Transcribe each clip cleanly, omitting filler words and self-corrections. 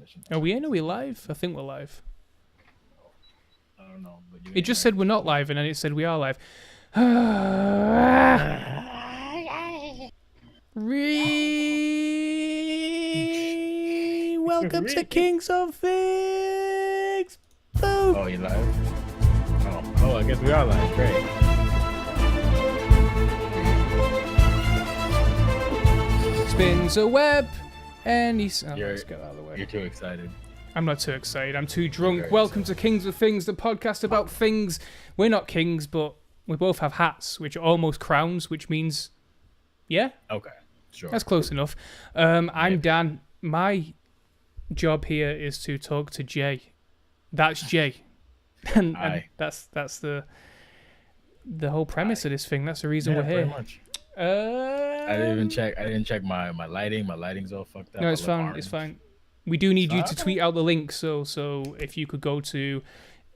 transmission. Are we in? Are we live? I think we're live. I don't know. But It just said we're not live, and then it said we are live. Welcome to Kings of Figs. Boom. Oh, you live? Oh, I guess we are live. Great. Spins a web, and he's. Oh, let's get out of the way. You're too excited. I'm not too excited. I'm too drunk. Welcome to Kings of Things, the podcast about things. We're not kings, but we both have hats, which are almost crowns, which means, yeah. Okay, sure. That's close enough. I'm Dan. My job here is to talk to Jay. That's Jay, and that's the whole premise of this thing. That's the reason we're here. Pretty much. I didn't check my lighting. My lighting's all fucked up. No, it's fine. It's fine. We do need you to tweet out the link, so if you could go to,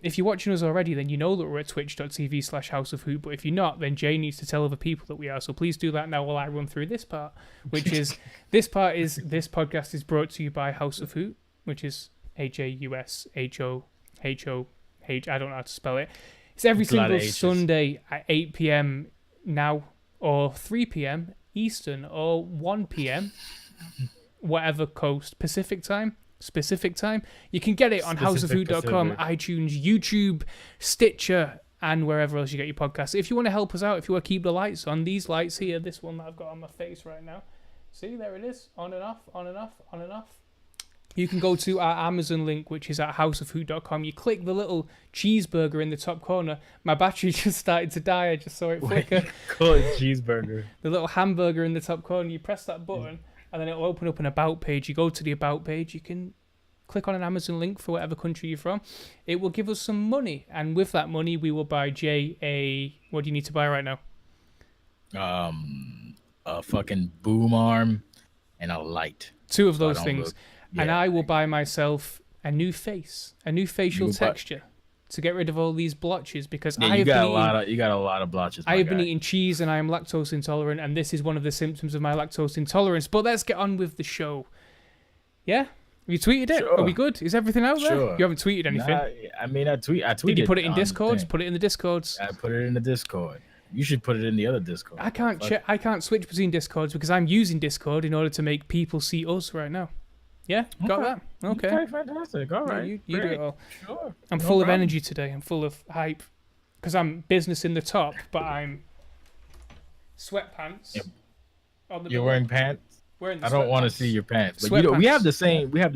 if you're watching us already, then you know that we're at twitch.tv/House of Hoot, but if you're not, then Jay needs to tell other people that we are, so please do that now while I run through this part, which is, this podcast is brought to you by House of Hoot, which is HAUSHOHOH, I don't know how to spell it. It's every single Sunday at 8 p.m. now, or 3 p.m. Eastern, or 1 p.m. whatever coast, specific time. You can get it on houseofhoot.com, iTunes, YouTube, Stitcher, and wherever else you get your podcasts. If you want to help us out, if you want to keep the lights on, these lights here, this one that I've got on my face right now. See, there it is. On and off, on and off, on and off. You can go to our Amazon link, which is at houseofhoot.com. You click the little cheeseburger in the top corner. My battery just started to die. I just saw it flicker. Call it cheeseburger. The little hamburger in the top corner. You press that button, and then it'll open up an About page. You go to the About page. You can click on an Amazon link for whatever country you're from. It will give us some money, and with that money, we will buy Jay a... What do you need to buy right now? A fucking boom arm and a light. Two of those things. Yeah. And I will buy myself a new face, a new facial texture to get rid of all these blotches, because you got a lot of blotches. I have been eating cheese and I am lactose intolerant, and this is one of the symptoms of my lactose intolerance. But let's get on with the show. Yeah? Have you tweeted it? Sure. Are we good? Is everything out there? Sure. You haven't tweeted anything? I tweeted. Did you put it in Discords? Put it in the Discords. I put it in the Discord. You should put it in the other Discord. I can't switch between Discords because I'm using Discord in order to make people see us right now. Yeah, got that. Okay, fantastic. All right, you do it all. Sure. I'm full of energy today. I'm full of hype because I'm business in the top, but I'm sweatpants. Yep. You're wearing pants. I don't want to see your pants. But we have the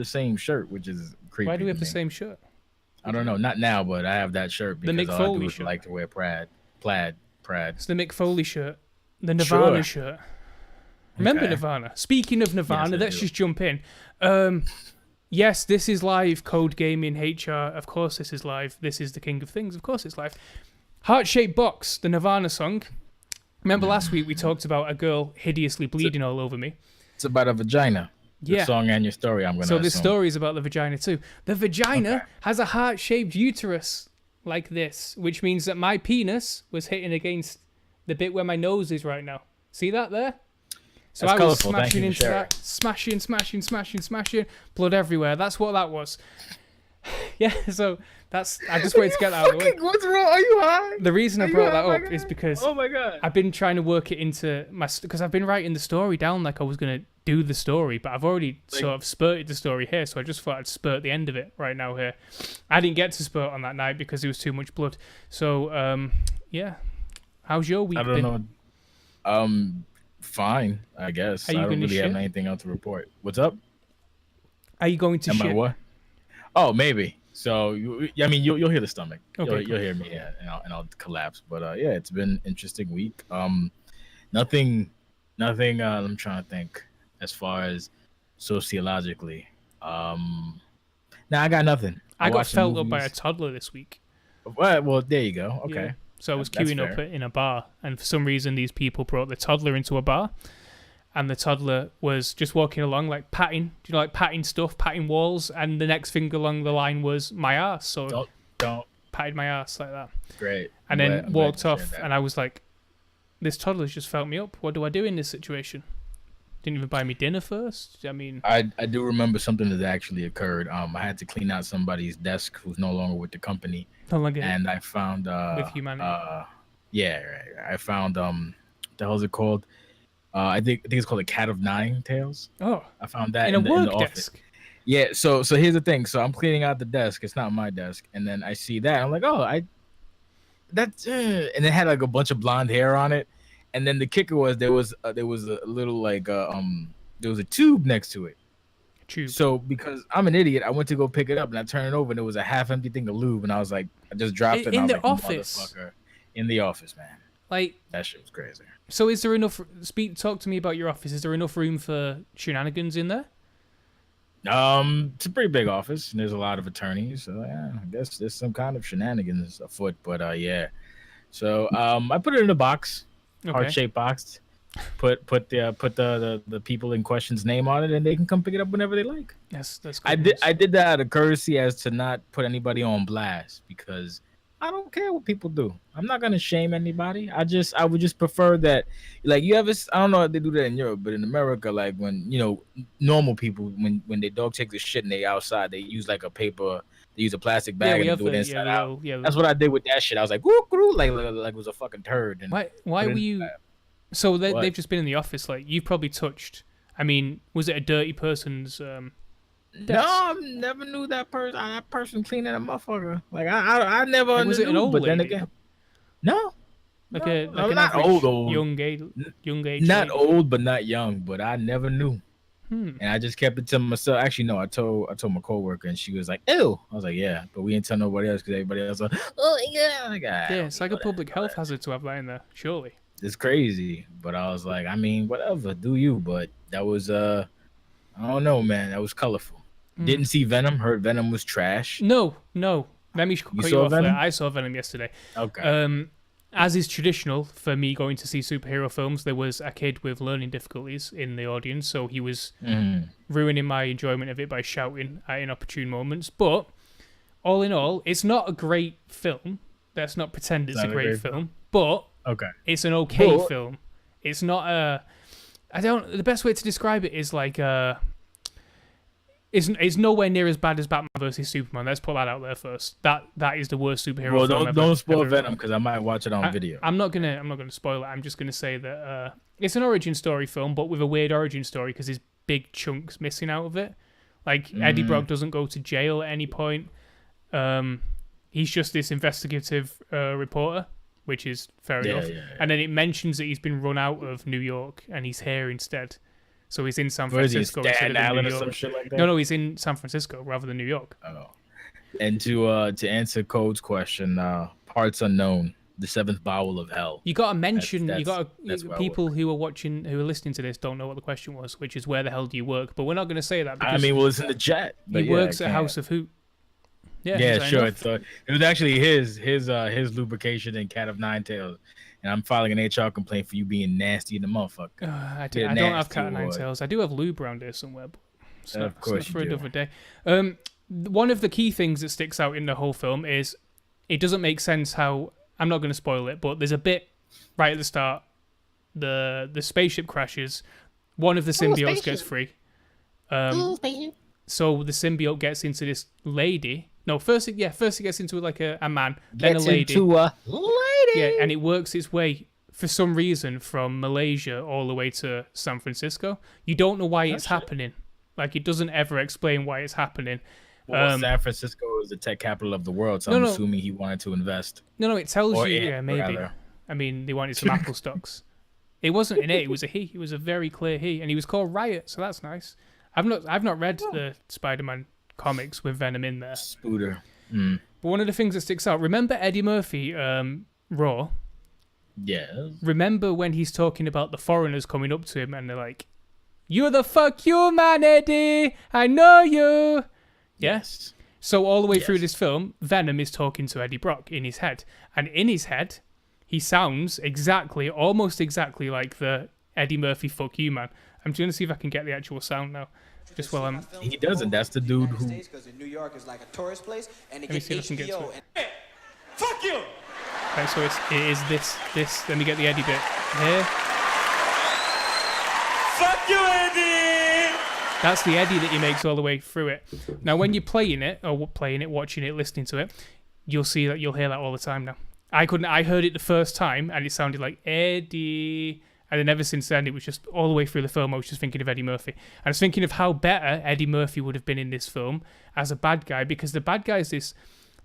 same shirt, which is creepy. Why do we have the same shirt? I don't know. Not now, but I have that shirt because the Mick Foley shirt. I like to wear plaid. It's the Mick Foley shirt, the Nirvana shirt. Remember Nirvana? Speaking of Nirvana, let's just jump in. Yes, this is live. Code Gaming HR. Of course, this is live. This is the King of Things. Of course, it's live. Heart-Shaped Box, the Nirvana song. Remember last week we talked about a girl hideously bleeding all over me. It's about a vagina. The song and your story, I'm going to So this story is about the vagina too. The vagina has a heart-shaped uterus like this, which means that my penis was hitting against the bit where my nose is right now. See that there? So I was smashing into that, smashing, blood everywhere. That's what that was. Yeah, so I just wanted to get that out of the way. What's wrong? Are you high? The reason I brought that up is because oh my God. I've been trying to work it into because I've been writing the story down like I was going to do the story, but I've already sort of spurted the story here, so I just thought I'd spurt the end of it right now here. I didn't get to spurt on that night because there was too much blood. So, yeah. How's your week been? I don't know. Fine, I guess. I don't really have anything else to report. What's up? Are you going to shit? What? Oh, maybe. So, you'll hear the stomach. Okay, you'll hear me, and I'll collapse. But yeah, it's been an interesting week. Nothing. I'm trying to think as far as sociologically. Nah, I got nothing. I got felt up by a toddler this week. Well, there you go. Okay. Yeah. So I was queuing up in a bar, and for some reason these people brought the toddler into a bar, and the toddler was just walking along like patting, patting stuff, patting walls, and the next thing along the line was my ass. So don't patted my ass like that. Great. And then walked off, and I was like, this toddler's just felt me up. What do I do in this situation? Didn't even buy me dinner first. I mean, I do remember something that actually occurred. I had to clean out somebody's desk who's no longer with the company, no longer and I found with humanity. Yeah, right. I found what the hell is it called? I think it's called a cat of nine tails. Oh, I found that in in a work the office. desk. Yeah, so here's the thing. So I'm cleaning out the desk. It's not my desk, and then I see that. I'm like, oh, that's and it had like a bunch of blonde hair on it. And then the kicker was there was a little like there was a tube next to it. Tube. So because I'm an idiot, I went to go pick it up and I turned it over and it was a half empty thing of lube, and I was like, I just dropped it. In and I the was like, office. Motherfucker. In the office, man. Like that shit was crazy. So is there enough? Talk to me about your office. Is there enough room for shenanigans in there? It's a pretty big office and there's a lot of attorneys. So yeah, I guess there's some kind of shenanigans afoot. But yeah. So I put it in a box, heart-shaped box. Put the people in question's name on it, and they can come pick it up whenever they like. That's good. I did that out of courtesy as to not put anybody on blast because I don't care what people do. I'm not gonna shame anybody. I would just prefer that, like, you ever, I don't know if they do that in Europe, but in America, like when normal people when their dog takes a shit and they outside, they use like a paper. They use a plastic bag and do it inside out. That's what I did with that shit. I was like, woo, like it was a fucking turd. And why were you? So they've just been in the office. Like you've probably touched. I mean, was it a dirty person's? No, I never knew that person. That person cleaning a motherfucker. Like I never. Like, was it an old lady? Then again, no. Like an not old. Young age. Not old, but not young. But I never knew. And I just kept it to myself. Actually, no, I told my coworker, and she was like, "Ew." I was like, "Yeah," but we didn't tell nobody else because everybody else was like, "Oh yeah." Like, yeah, it's like a public health hazard to have that in there. Surely. It's crazy, but I was like, I mean, whatever, do you? But that was I don't know, man. That was colorful. Didn't see Venom. Heard Venom was trash. No. Let me cut you off there. I saw Venom yesterday. Okay. As is traditional for me going to see superhero films, there was a kid with learning difficulties in the audience, so he was ruining my enjoyment of it by shouting at inopportune moments. But all in all, it's not a great film. Let's not pretend it's a great film. But it's an okay film. It's not a. The best way to describe it is like It's nowhere near as bad as Batman vs Superman. Let's put that out there first. That is the worst superhero film ever. Don't spoil Venom because I might watch it on video. I'm not gonna spoil it. I'm just gonna say that it's an origin story film, but with a weird origin story because there's big chunks missing out of it. Like Eddie Brock doesn't go to jail at any point. He's just this investigative reporter, which is fair enough. Yeah. And then it mentions that he's been run out of New York and he's here instead. So he's in San Francisco instead of New York. Or some shit like that? No, he's in San Francisco rather than New York. Oh. And to answer Code's question, parts unknown, the seventh bowel of hell. You got to mention, people who are listening to this don't know what the question was, which is where the hell do you work? But we're not going to say that. I mean, well, it's in the chat. He works at House of Hoot. Yeah, sure. It was actually his lubrication and cat of nine tails. And I'm filing an HR complaint for you being nasty in the motherfucker. I don't have cat of nine tails. I do have lube around here somewhere. But of course for another day. One of the key things that sticks out in the whole film is it doesn't make sense how. I'm not going to spoil it, but there's a bit right at the start. The spaceship crashes. One of the symbiotes gets free. So the symbiote gets into this lady. No, first it gets into like a man, then a lady. Into a lady. Yeah, and it works its way for some reason from Malaysia all the way to San Francisco. You don't know why it's happening. Like it doesn't ever explain why it's happening. Well, San Francisco is the tech capital of the world, so I'm assuming he wanted to invest. No, it tells you. Yeah, maybe. Rather. I mean, they wanted some Apple stocks. It wasn't an it; it was a he. It was a very clear he, and he was called Riot, so that's nice. I've not read the Spider-Man comics with Venom in there. Spooter. But one of the things that sticks out. Remember Eddie Murphy, Raw? Yeah. Remember when he's talking about the foreigners coming up to him and they're like, "You're the fuck you man, Eddie. I know you." Yes. So all the way through this film, Venom is talking to Eddie Brock in his head. And in his head, he sounds almost exactly like the Eddie Murphy fuck you man. I'm going to see if I can get the actual sound now. Just while I'm... He doesn't. That's the dude who... New York is like a tourist place, and let me see if I can get to it. Hey, fuck you! Okay, so it is this. Let me get the Eddie bit here. Fuck you, Eddie! That's the Eddie that he makes all the way through it. Now, when you're watching it, watching it, listening to it, you'll hear that all the time now. I heard it the first time, and it sounded like Eddie. And then ever since then, it was just all the way through the film, I was just thinking of Eddie Murphy. And I was thinking of how better Eddie Murphy would have been in this film as a bad guy, because the bad guy is this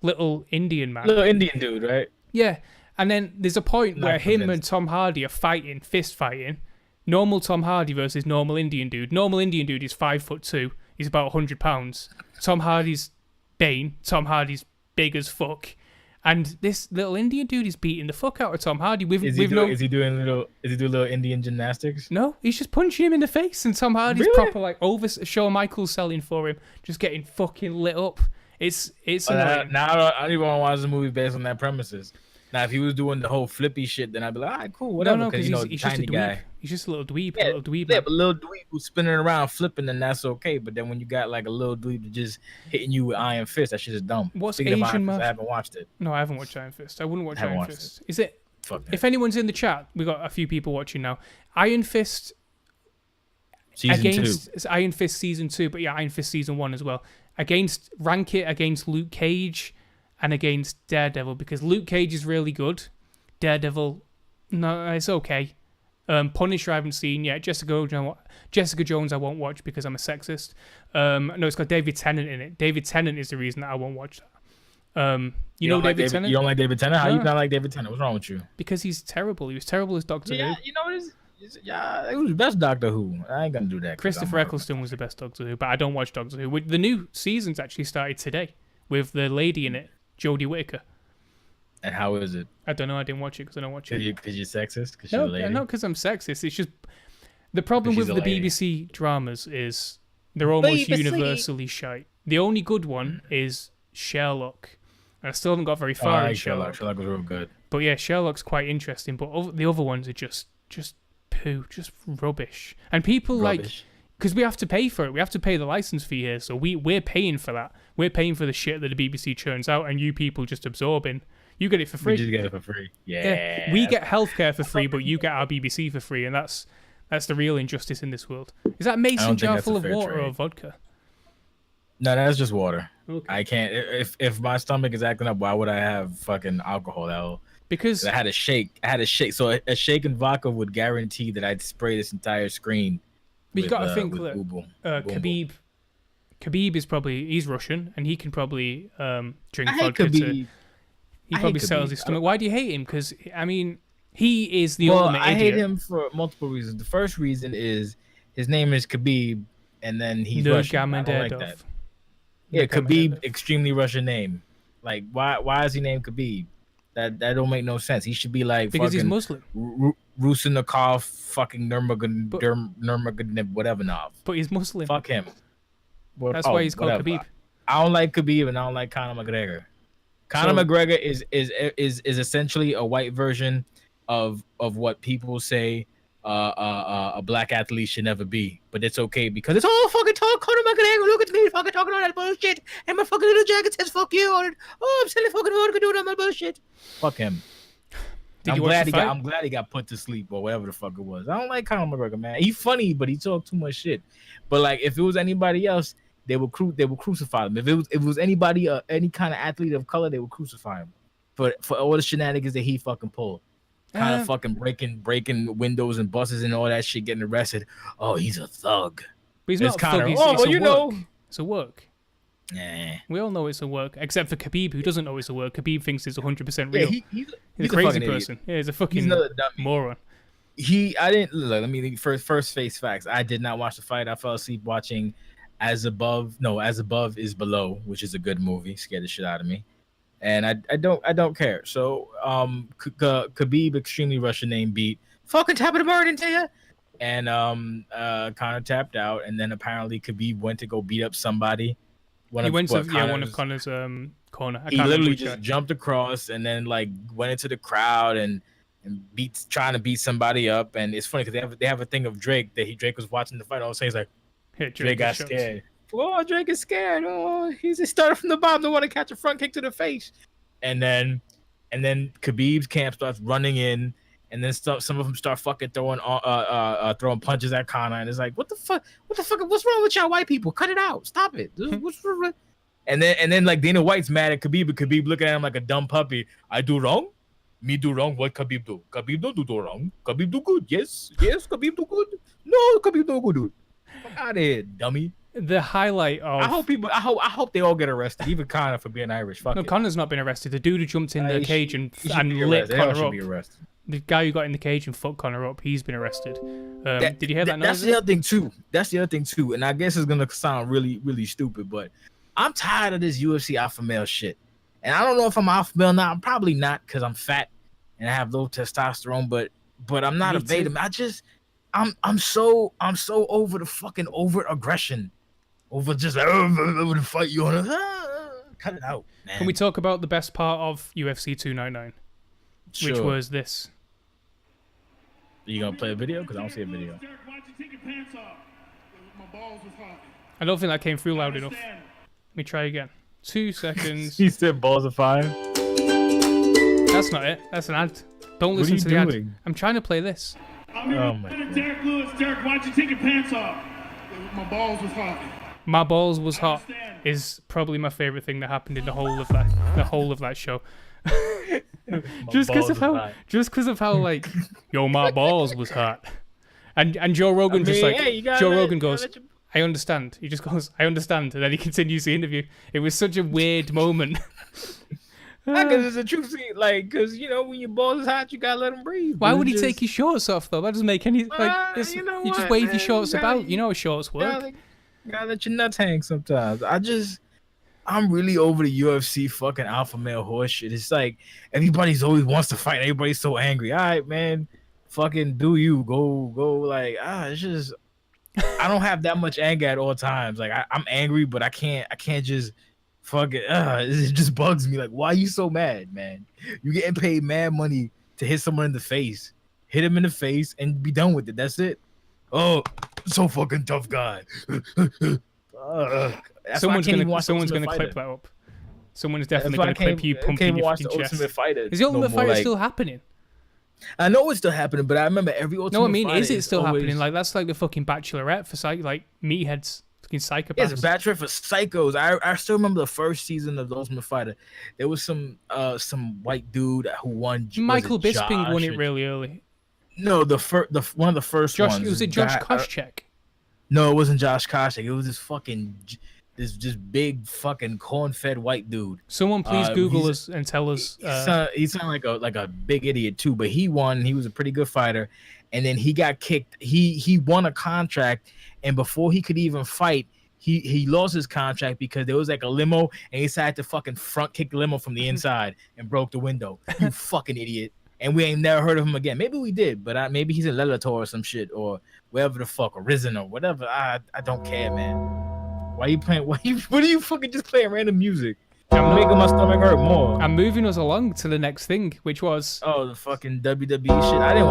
little Indian man. Little Indian dude, right? Yeah. And then there's a point where him and Tom Hardy are fighting, fist fighting. Normal Tom Hardy versus normal Indian dude. Normal Indian dude is 5'2". He's about 100 pounds. Tom Hardy's Bane. Tom Hardy's big as fuck. And this little Indian dude is beating the fuck out of Tom Hardy. Is he doing little Indian gymnastics? No, he's just punching him in the face, and Tom Hardy's proper like over Shawn Michaels selling for him, just getting fucking lit up. It's annoying. Now I don't even want to watch the movie based on that premises. Now, if he was doing the whole flippy shit, then I'd be like, all right, cool, whatever. No, because he's just a dweeb. Guy. He's just a little dweeb. Yeah, Man. but little dweeb who's spinning around flipping, then that's okay. But then when you got like a little dweeb just hitting you with Iron Fist, that shit is dumb. What's Speaking Asian of Iron Fist, I haven't watched it. No, I haven't watched Iron Fist. I wouldn't watch Iron Fist. Is it? Fuck that. If anyone's in the chat, we got a few people watching now. Iron Fist Season 2. It's Iron Fist season 2, but yeah, Iron Fist season 1 as well. Rank it against Luke Cage and against Daredevil, because Luke Cage is really good. Daredevil, no, it's okay. Punisher I haven't seen yet. Jessica Jones I won't watch because I'm a sexist. No, it's got David Tennant in it. David Tennant is the reason that I won't watch that. You know David Tennant? You don't like David Tennant? How you not like David Tennant? What's wrong with you? Because he's terrible. He was terrible as Doctor Who. You know it was the best Doctor Who. I ain't gonna do that. Christopher Eccleston was the best Doctor Who, but I don't watch Doctor Who. The new season's actually started today with the lady in it, Jodie Whittaker. And how is it? I don't know. I didn't watch it because I don't watch it. Because you're sexist? Because no, you're a lady? not because I'm sexist. It's just the problem with the BBC dramas is they're almost universally shite. The only good one is Sherlock. I still haven't got very far in Sherlock. Sherlock was real good. But yeah, Sherlock's quite interesting. But the other ones are just poo, just rubbish. And people because we have to pay for it. We have to pay the license fee here. So we're paying for that. We're paying for the shit that the BBC churns out, and you people just absorbing. You get it for free. We just get it for free. Yeah. We get healthcare for free, but you get our BBC for free, and that's the real injustice in this world. Is that mason jar full of water or vodka? No, that's just water. Okay. I can't. If my stomach is acting up, why would I have fucking alcohol? Because I had a shake. So a shake and vodka would guarantee that I'd spray this entire screen. But you got to think that Khabib is he's Russian, and he can probably drink vodka. He probably sells his stomach. Why do you hate him? Because, I mean, he is the ultimate idiot. I hate him for multiple reasons. The first reason is his name is Khabib, and then he's Russian. I don't like that. Yeah, Khabib, extremely Russian name. Like, why is he named Khabib? That don't make no sense. He should be like because he's Muslim. Rusinikov, fucking Nurmagomedov, whatever. But he's Muslim. Fuck him. That's why he's called Khabib. I don't like Khabib, and I don't like Conor McGregor. Conor McGregor is essentially a white version of what people say a black athlete should never be, but it's okay because it's all fucking talk. Conor McGregor, look at me, fucking talking all that bullshit, and my fucking little jacket says "fuck you" on it. Oh, I'm selling fucking vodka doing all my bullshit. Fuck him. I'm glad he got put to sleep or whatever the fuck it was. I don't like Conor McGregor, man. He's funny, but he talk too much shit. But like, if it was anybody else, they would crucify him. If it was anybody, any kind of athlete of color, they would crucify him for all the shenanigans that he fucking pulled. Kind of fucking breaking windows and buses and all that shit, getting arrested. Oh, he's a thug. But he's not a thug. It's a work. Yeah. We all know it's a work, except for Khabib, who doesn't know it's a work. Khabib thinks it's 100% real. Yeah, he's a crazy person. Idiot. Yeah, he's a fucking moron. Let me first face facts. I did not watch the fight. I fell asleep watching As Above is Below, which is a good movie. Scared the shit out of me. And I don't care. So Khabib, extremely Russian name, beat fucking Tap of the Morning to you. And Conor tapped out, and then apparently Khabib went to go beat up somebody. One of Conor's corner. He literally just jumped across and then like went into the crowd and trying to beat somebody up. And it's funny because they have a thing of Drake that Drake was watching the fight. All of a sudden he's like, Drake got scared. Oh, Drake is scared. Oh, he's started from the bottom. Don't want to catch a front kick to the face. And then Khabib's camp starts running in, and then some of them start fucking throwing punches at Conor, and it's like, what the fuck, what's wrong with y'all white people? Cut it out, stop it. What's wrong? And then like Dana White's mad at Khabib, but Khabib looking at him like a dumb puppy. I do wrong? Me do wrong? What Khabib do? Khabib don't do wrong. Khabib do good. Yes, Khabib do good. No, Khabib do good, dude. Fuck out of here, dummy. The highlight of I hope they all get arrested, even Conor for being Irish. Fuck no, it. Conor's not been arrested. The dude who jumped in the cage and lit lit Conor up. The guy who got in the cage and fucked Conor up, he's been arrested. Did you hear that noise? That's the other thing too. And I guess it's gonna sound really, really stupid, but I'm tired of this UFC alpha male shit. And I don't know if I'm alpha male now. I'm probably not because I'm fat and I have low testosterone, but I'm not a beta. I'm so over the fucking overt aggression. Over just over the fight you wanna cut it out, man. Can we talk about the best part of UFC 299? Sure. Which was this. Are you gonna play a video? Because I don't see a video. I don't think that came through loud enough. Let me try again. 2 seconds. He said balls of fire. That's not it. That's an ad. Don't listen to the ad. I'm trying to play this. Oh my God. Derek Lewis, Derek, why'd you take your pants off? My balls was hot. My balls was hot is probably my favorite thing that happened in the whole of that show. just because of how like, yo, my balls was hot, and Joe Rogan Rogan goes, I understand. He just goes, I understand, and then he continues the interview. It was such a weird moment. Because it's a true scene, like, because you know when your balls is hot, you gotta let them breathe. Why would he take his shorts off though? That doesn't make any like. You just wave your shorts about. You know how shorts work. Gotta let your nuts hang sometimes. I'm really over the UFC fucking alpha male horse shit. It's like everybody's always wants to fight. Everybody's so angry. All right, man, fucking do you go like it's just I don't have that much anger at all times. Like I'm angry, but I can't just fucking it just bugs me. Like, why are you so mad, man? You getting paid mad money to hit someone in the face. Hit him in the face and be done with it. That's it. Oh, so fucking tough guy. Someone's gonna clip that up. Someone's definitely gonna clip you pumping your fucking chest. Is the Ultimate Fighter still happening? I know it's still happening, but I remember every Ultimate Fighter. Is it still happening? Like that's like the fucking Bachelorette for like meatheads, fucking psychopaths. Yeah, it's a Bachelorette for psychos. I still remember the first season of the Ultimate Fighter. There was some white dude who won. Michael Bisping won it really early. No, one of the first ones. Was it Josh Koscheck? No, it wasn't Josh Koscheck. It was this fucking just big fucking corn-fed white dude. Someone please Google us and tell us. He sounded like a big idiot too, but he won. He was a pretty good fighter, and then he got kicked. He won a contract, and before he could even fight, he lost his contract because there was like a limo, and he decided to fucking front kick the limo from the inside and broke the window. You fucking idiot. And we ain't never heard of him again. Maybe we did, but maybe he's in Bellator or some shit, or wherever the fuck, or Risen or whatever. I don't care, man. Why are you playing? What are you fucking just playing random music? I'm making my stomach hurt more. I'm moving us along to the next thing, which was the fucking WWE shit. I didn't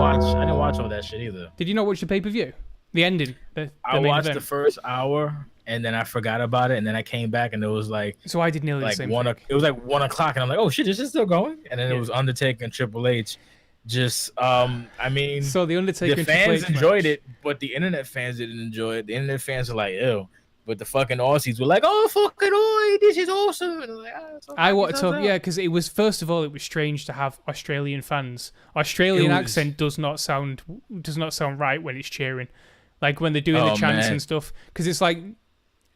watch all that shit either. Did you not watch the pay-per-view? The ending. I watched the first hour and then I forgot about it, and then I came back and it was like so I did nearly the same thing. It was like 1 o'clock and I'm like, oh shit, this is still going. And then it was Undertaker and Triple H. Just I mean, so the Undertaker the fans enjoyed it, but the internet fans didn't enjoy it. The internet fans were like, ew. But the fucking Aussies were like, oh fucking oi, this is awesome. And like, I want to talk, because it was, first of all, it was strange to have Australian fans. Australian accent does not sound right when it's cheering, like when they're doing the chants and stuff. Because it's like,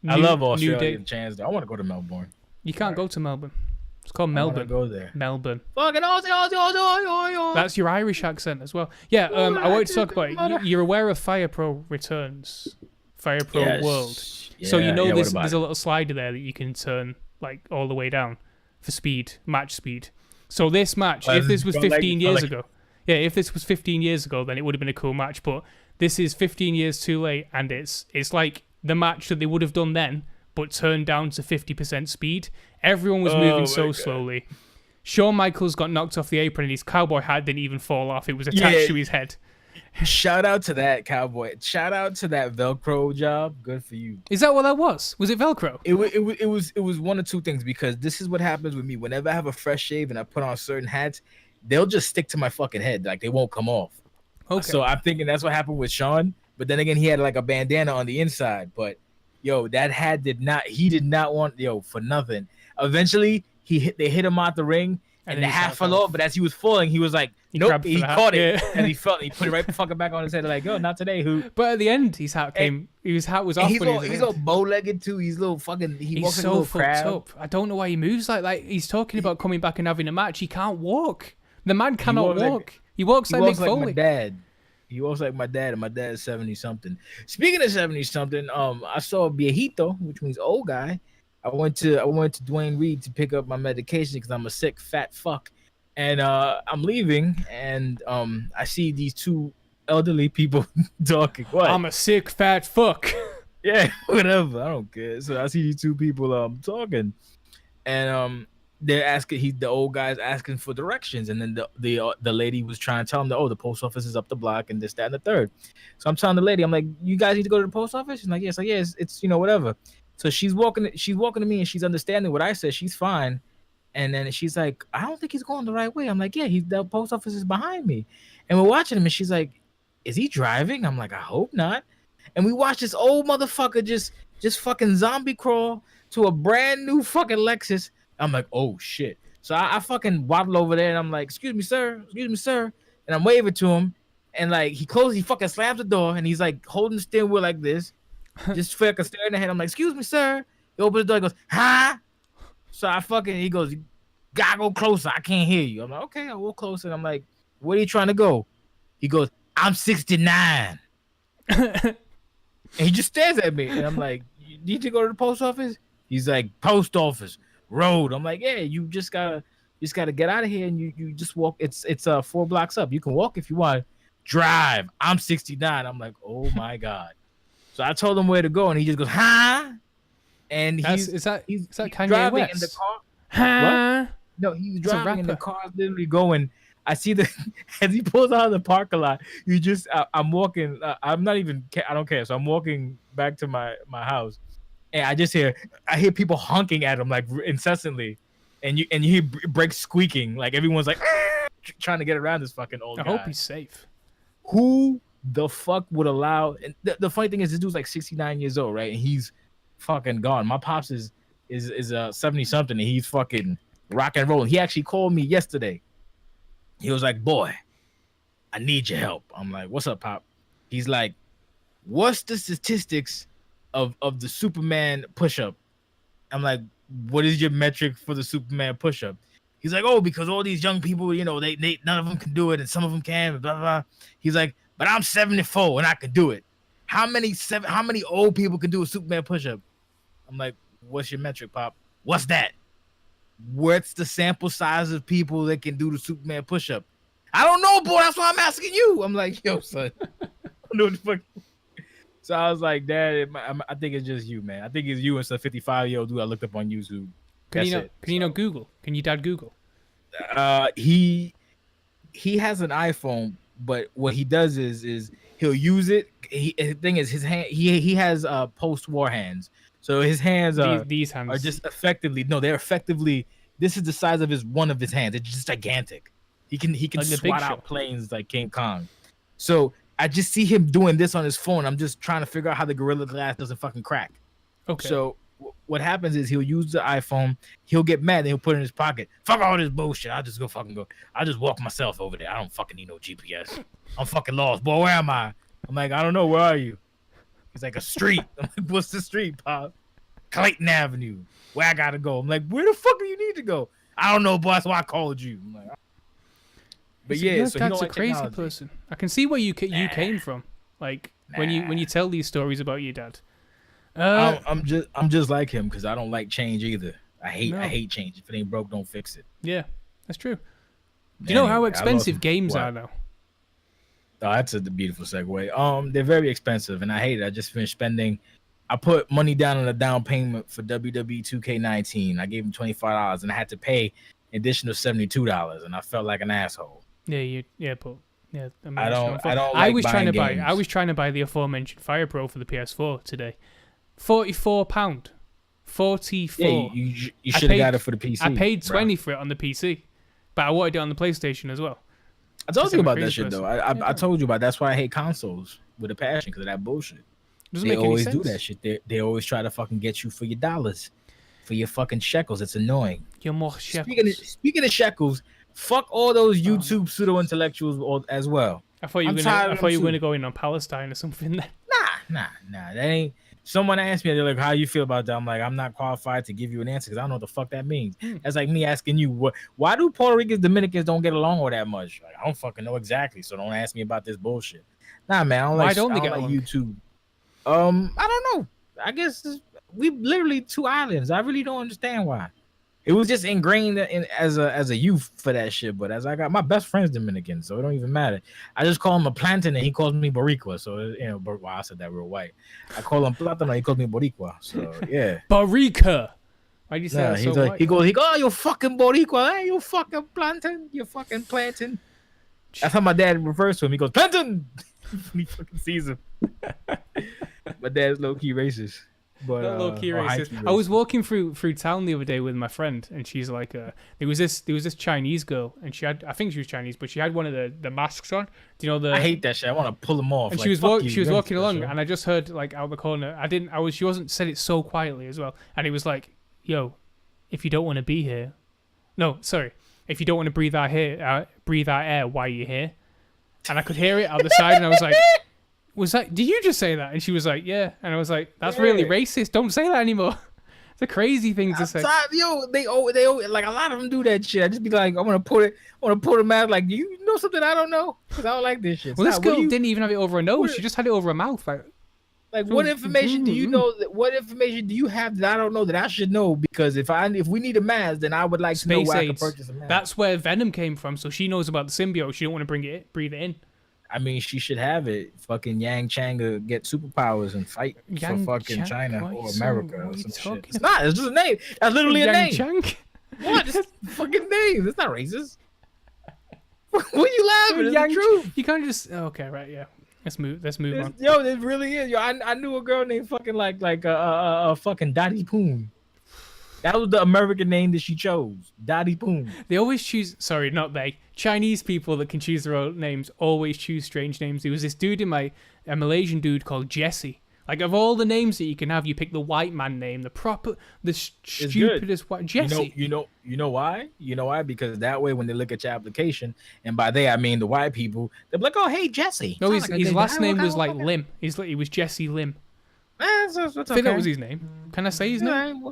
I love Australian chants. I want to go to Melbourne. You can't go to Melbourne. It's called Melbourne. Go there. Melbourne. Fucking Aussie. That's your Irish accent as well. Yeah. I want to talk about it. You're aware of Fire Pro returns, Fire Pro World. Yeah, so you know there's a little slider there that you can turn like all the way down for speed, match speed. So this match, if this was 15 years ago, if this was 15 years ago, then it would have been a cool match. But this is 15 years too late, and it's like the match that they would have done then, but turned down to 50% speed. Everyone was moving so slowly. Shawn Michaels got knocked off the apron, and his cowboy hat didn't even fall off. It was attached to his head. Shout out to that cowboy. Shout out to that Velcro job. Good for you. Is that what that was? Was it Velcro? It was one of two things, because this is what happens with me. Whenever I have a fresh shave and I put on certain hats, they'll just stick to my fucking head. Like they won't come off. Okay. So I'm thinking that's what happened with Sean. But then again, he had like a bandana on the inside. But yo, that hat did not want for nothing. Eventually, they hit him out the ring, and the hat fell off. But as he was falling, he was like, nope, he caught it, and he put it right fucking back on his head. Like, yo, not today, who? But at the end, his hat was off. He's all bow-legged too. He's little fucking. He walks like a little crab. Up. I don't know why he moves like he's talking about coming back and having a match. He can't walk. The man cannot walk. He walks like Mick Foley. My dad. He walks like my dad, and my dad's 70-something. Speaking of 70-something, I saw a viejito, which means old guy. I went to Dwayne Reed to pick up my medication because I'm a sick fat fuck, and I'm leaving, and I see these two elderly people talking. What? I'm a sick fat fuck. Yeah, whatever. I don't care. So I see these two people talking, and they're asking. The old guy's asking for directions, and then the lady was trying to tell him that the post office is up the block and this, that, and the third. So I'm telling the lady, I'm like, you guys need to go to the post office. She's like, yes, yeah. It's whatever. So she's walking to me and she's understanding what I said. She's fine. And then she's like, I don't think he's going the right way. I'm like, yeah, the post office is behind me. And we're watching him and she's like, is he driving? I'm like, I hope not. And we watch this old motherfucker just fucking zombie crawl to a brand new fucking Lexus. I'm like, oh shit. So I fucking waddle over there and I'm like, excuse me, sir. And I'm waving to him. And like he fucking slams the door and he's like holding the steering wheel like this. Just fucking staring ahead. I'm like, excuse me, sir. He opens the door. He goes, huh? So he goes, you gotta go closer. I can't hear you. I'm like, okay, I'll go closer. And I'm like, where are you trying to go? He goes, I'm 69. And he just stares at me. And I'm like, you need to go to the post office? He's like, post office, road. I'm like, yeah, you just gotta get out of here and you just walk. It's 4 blocks up. You can walk if you want. Drive. I'm 69. I'm like, oh my God. So I told him where to go, and he just goes, huh? And he's Kanye driving West? In the car. Huh? What? No, he's driving in the car, literally going. I see as he pulls out of the parking lot. I'm walking. I'm not even. I don't care. So I'm walking back to my house, and I hear people honking at him like incessantly, and you hear brakes squeaking, like everyone's like trying to get around this fucking old guy. I hope he's safe. Who the fuck would allow? And the funny thing is, this dude's like 69 years old, right? And he's fucking gone. My pops is 70-something, and he's fucking rock and rolling. He actually called me yesterday. He was like, boy, I need your help. I'm like, what's up, Pop? He's like, what's the statistics of the Superman push-up? I'm like, what is your metric for the Superman push-up? He's like, oh, because all these young people, they none of them can do it, and some of them can, blah, blah, blah. He's like, but I'm 74 and I can do it. How many old people can do a Superman push-up? I'm like, what's your metric, Pop? What's that? What's the sample size of people that can do the Superman push-up? I don't know, boy. That's why I'm asking you. I'm like, yo, son. I don't know what the fuck. So I was like, Dad, I think it's just you, man. I think it's you and some 55-year-old dude I looked up on YouTube. Can you not Google? Can your dad Google? He has an iPhone, but what he does is he'll use it. The thing is, his hand he has post-war hands, so his hands these hands are just they're effectively. This is the size of one of his hands. It's just gigantic. He can like swat out planes like King Kong. So I just see him doing this on his phone. I'm just trying to figure out how the Gorilla Glass doesn't fucking crack. Okay. So what happens is he'll use the iPhone, he'll get mad, and he'll put it in his pocket. Fuck all this bullshit. I'll just go. I'll just walk myself over there. I don't fucking need no GPS. I'm fucking lost. Boy, where am I? I'm like, I don't know. Where are you? He's like, a street. I'm like, what's the street, Pop? Clayton Avenue. Where I gotta go? I'm like, where the fuck do you need to go? I don't know, boy. That's why I called you. I'm like, but yeah, so that's a crazy person. I can see where you came from. Like when you tell these stories about your dad. I'm just like him because I don't like change either. I hate change. If it ain't broke, don't fix it. Yeah, that's true. Do you know how expensive games are now? Oh, that's a beautiful segue. They're very expensive, and I hate it. I just finished spending. I put money down on a down payment for WWE 2K19. I gave him $25, and I had to pay an additional $72, and I felt like an asshole. I was trying to buy the aforementioned Fire Pro for the PS4 today. £44. 44. Yeah, you should have got it for the PC. I paid 20 for it on the PC. But I wanted it on the PlayStation as well. I told you about that shit though. I told you about that's why I hate consoles with a passion because of that bullshit. Doesn't They make any always sense. do that shit. They always try to fucking get you for your dollars, for your fucking shekels. It's annoying. You're more shekels. Speaking of shekels, fuck all those YouTube pseudo intellectuals as well. I thought you were going to go in on Palestine or something. Nah. That ain't. Someone asked me, they're like, "How you feel about that?" I'm like, "I'm not qualified to give you an answer because I don't know what the fuck that means." That's like me asking you, why do Puerto Ricans, Dominicans don't get along all that much? Like, I don't fucking know exactly, so don't ask me about this bullshit. Nah, man, I don't like YouTube. I don't know. I guess we literally two islands. I really don't understand why. It was just ingrained as a youth for that shit. But as I got my best friend's Dominican, so it don't even matter. I just call him a plantain and he calls me Boricua. So well, I said that real white. I call him Plátano, he calls me Boricua. So yeah, Barica. Why do you say that so white? He goes, oh, you fucking Boricua, hey, you fucking plantain, you fucking plantain. That's how my dad refers to him. He goes, plantain. He fucking sees him. My dad's low key racist. But low key racist. I was walking through town the other day with my friend, and she's like, there was this Chinese girl, and I think she was Chinese, but she had one of the masks on. Do you know I hate that shit. I want to pull them off. And she was walking along, and I just heard like out the corner. She wasn't said it so quietly as well, and it was like, yo, if you don't want to be here, no, sorry, if you don't want to breathe our air, why are you here? And I could hear it out the side, and I was like, did you just say that? And she was like, yeah. And I was like, that's really racist. Don't say that anymore. It's a crazy thing to say. Yo, they like a lot of them do that shit. I just be like, I want to put a mask. Like, do you know something I don't know? Because I don't like this shit. Well, this girl didn't even have it over her nose. She just had it over her mouth. Like what information do you know? What information do you have that I don't know that I should know? Because if we need a mask, then I would like to know where I can purchase a mask. That's where Venom came from. So she knows about the symbiote. She don't want to breathe it in. I mean, she should have it. Fucking Yang Chang get superpowers and fight for fucking China or America or some shit. It's not. It's just a name. That's literally a name. Chang? What? It's a fucking name. It's not racist. What are you laughing? It's the truth. You can't just. Okay, right? Yeah. Let's move on. Yo, it really is. Yo, I knew a girl named fucking like fucking Dottie Poon. That was the American name that she chose. Dottie Poon. They always choose. Sorry, not they. Chinese people that can choose their own names always choose strange names. There was this dude a Malaysian dude called Jesse. Like of all the names that you can have, you pick the white man name, the stupidest white Jesse. You know why? You know why? Because that way, when they look at your application, and by they I mean the white people, they're like, "Oh, hey, Jesse." No, his last name was like Lim. He was Jesse Lim. I think that was his name. Can I say his name?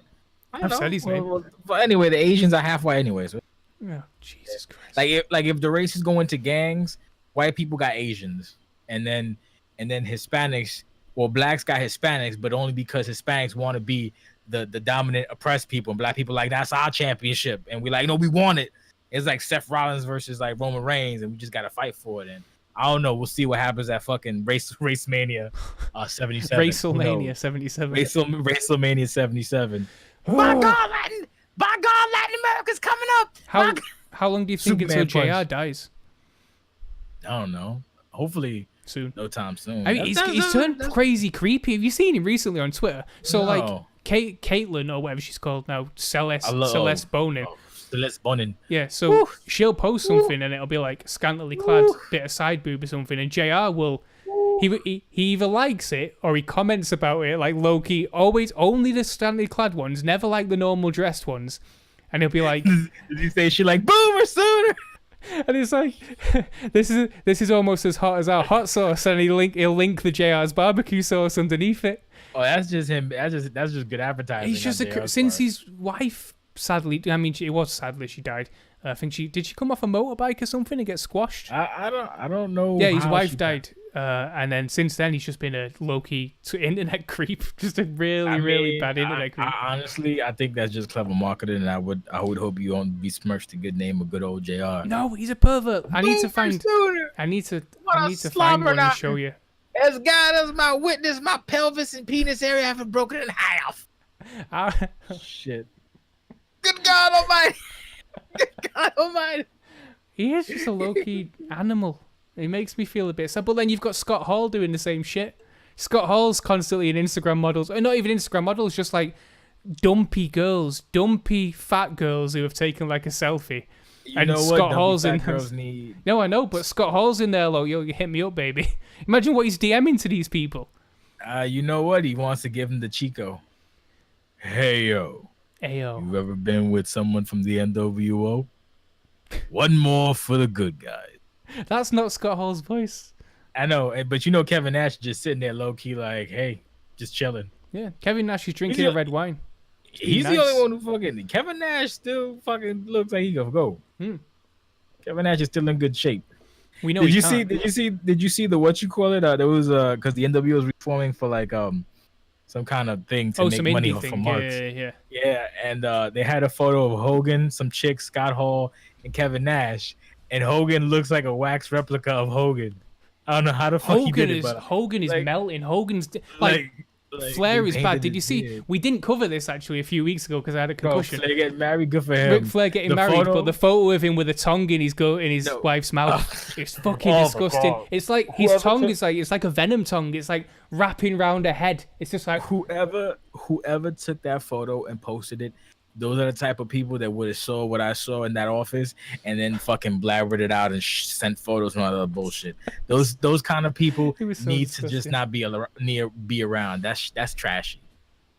I've said his name. But anyway, the Asians are half white anyway. So. Oh, Jesus Christ. If the races go into gangs, white people got Asians, and then Hispanics. Well, blacks got Hispanics, but only because Hispanics want to be the dominant oppressed people, and black people like that's our championship, and we like no, we want it. It's like Seth Rollins versus like Roman Reigns, and we just got to fight for it. And I don't know. We'll see what happens at fucking Race Mania 77. WrestleMania 77. WrestleMania 77. By God, Latin America's coming up. How long do you think Superman until JR dies? I don't know. Hopefully soon. No time soon. I mean, he's turned crazy creepy. Have you seen him recently on Twitter? So like Caitlyn or whatever she's called now, Celeste Bonin. Celeste Bonin. Yeah, so she'll post something and it'll be like scantily clad, bit of side boob or something, and JR will. He either likes it or he comments about it like low-key, always only the scantily clad ones, never like the normal dressed ones. And he'll be like, did you say she like boomer sooner? And it's like, this is almost as hot as our hot sauce, and he'll link the JR's barbecue sauce underneath it. Oh, that's just him. That's just good advertising. He's just since his wife sadly, I mean, it was sadly she died. I think did she come off a motorbike or something and get squashed? I don't know. Yeah, his wife died. And then since then he's just been a low-key internet creep, just a really bad internet creep. Honestly, I think that's just clever marketing, and I would hope you don't besmirch the good name of good old JR. No, he's a pervert. I need to find one and show you. As God as my witness, my pelvis and penis area have been broken in half. Shit. Good God Almighty. Good God Almighty. He is just a low-key animal. It makes me feel a bit sad. But then you've got Scott Hall doing the same shit. Scott Hall's constantly in Instagram models. Or not even Instagram models, just like dumpy fat girls who have taken like a selfie. You know what? Scott Hall's in. Girls need. No, I know, but Scott Hall's in there, though. Yo, hit me up, baby. Imagine what he's DMing to these people. You know what? He wants to give him the Chico. Hey yo. Ayo. You ever been with someone from the NWO? One more for the good guys. That's not Scott Hall's voice. I know, but you know Kevin Nash just sitting there low key like, hey, just chilling. Yeah, Kevin Nash is drinking a red wine. He's nice. the only one who fucking. Kevin Nash still fucking looks like he gonna go. Kevin Nash is still in good shape. We know. Did you see the what you call it? There was because the NWO was reforming for like some kind of thing to make money off of marks. Yeah, and they had a photo of Hogan, some chick, Scott Hall, and Kevin Nash, and Hogan looks like a wax replica of Hogan. I don't know how the fuck he did it, but Hogan is like, melting. Hogan's like Flair is bad. Did you see? Beard. We didn't cover this actually a few weeks ago because I had a concussion. Flair getting married, good for him. Ric Flair getting married, but the photo of him with a tongue in his wife's mouth, it's fucking disgusting. It's like his tongue is like it's like a Venom tongue. It's like wrapping round a head. It's just like whoever took that photo and posted it. Those are the type of people that would have saw what I saw in that office and then fucking blabbered it out and sent photos and all that bullshit. Those kind of people need to just not be around. That's trashy.